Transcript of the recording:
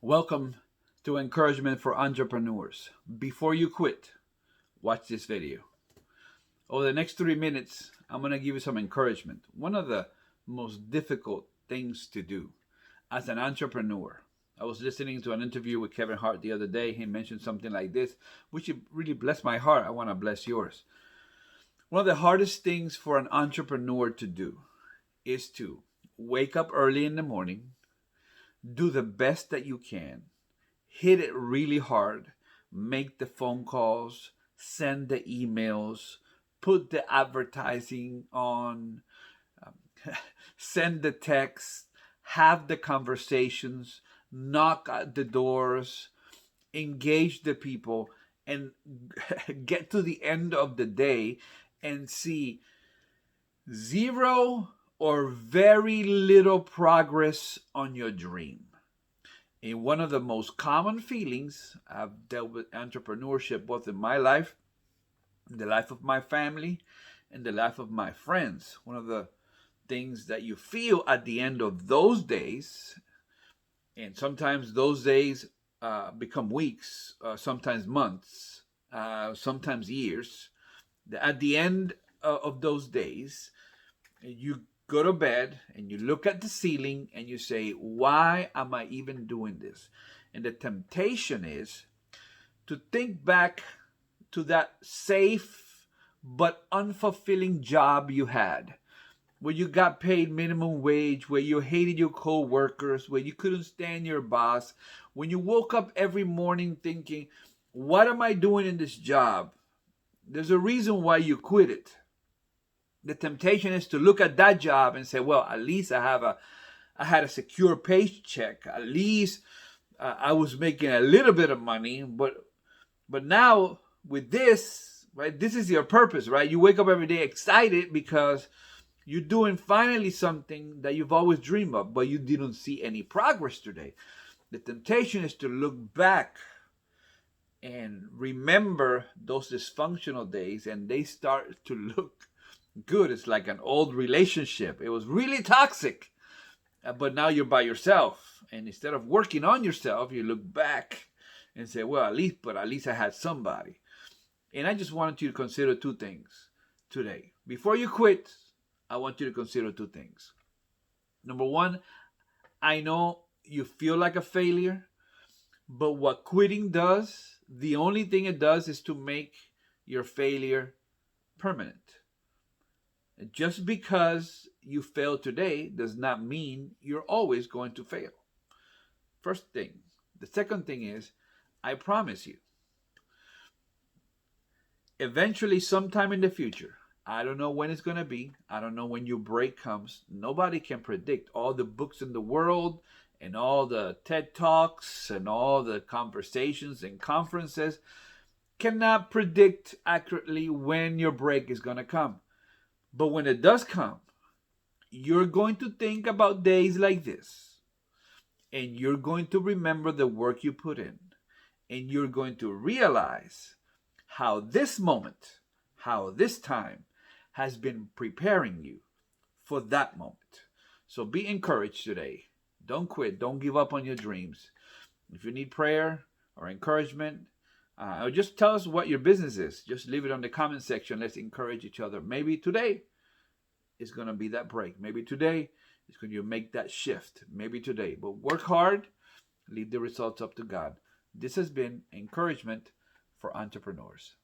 Welcome to Encouragement for Entrepreneurs. Before you quit, watch this video. Over the next 3 minutes, I'm going to give you some encouragement. One of the most difficult things to do as an entrepreneur. I was listening to an interview with Kevin Hart the other day. He mentioned something like this, which really blessed my heart. I want to bless yours. One of the hardest things for an entrepreneur to do is to wake up early in the morning, do the best that you can, hit it really hard, make the phone calls, send the emails, put the advertising on, send the texts, have the conversations, knock at the doors, engage the people, and get to the end of the day and see zero or very little progress on your dream. And one of the most common feelings I've dealt with entrepreneurship, both in my life, in the life of my family, and the life of my friends. One of the things that you feel at the end of those days, and sometimes those days become weeks, sometimes months, sometimes years. At the end of those days, you go to bed and you look at the ceiling and you say, why am I even doing this? And the temptation is to think back to that safe but unfulfilling job you had, where you got paid minimum wage, where you hated your co-workers, where you couldn't stand your boss, when you woke up every morning thinking, what am I doing in this job? There's a reason why you quit it. The temptation is to look at that job and say, well, at least I had a secure paycheck. At least I was making a little bit of money. But now with this, right, this is your purpose, right? You wake up every day excited because you're doing finally something that you've always dreamed of, but you didn't see any progress today. The temptation is to look back and remember those dysfunctional days, and they start to look good. It's like an old relationship. It was really toxic, but now you're by yourself. And instead of working on yourself, you look back and say, well, at least I had somebody. And I just wanted you to consider two things today. Before you quit, I want you to consider two things. Number one, I know you feel like a failure, but what quitting does, the only thing it does is to make your failure permanent. Just because you fail today does not mean you're always going to fail. First thing. The second thing is, I promise you, eventually, sometime in the future, I don't know when it's going to be. I don't know when your break comes. Nobody can predict. All the books in the world and all the TED Talks and all the conversations and conferences cannot predict accurately when your break is going to come. But when it does come, you're going to think about days like this. And you're going to remember the work you put in. And you're going to realize how this moment, how this time has been preparing you for that moment. So be encouraged today. Don't quit. Don't give up on your dreams. If you need prayer or encouragement, or just tell us what your business is. Just leave it on the comment section. Let's encourage each other. Maybe today is going to be that break. Maybe today is going to make that shift. Maybe today. But work hard. Leave the results up to God. This has been Encouragement for Entrepreneurs.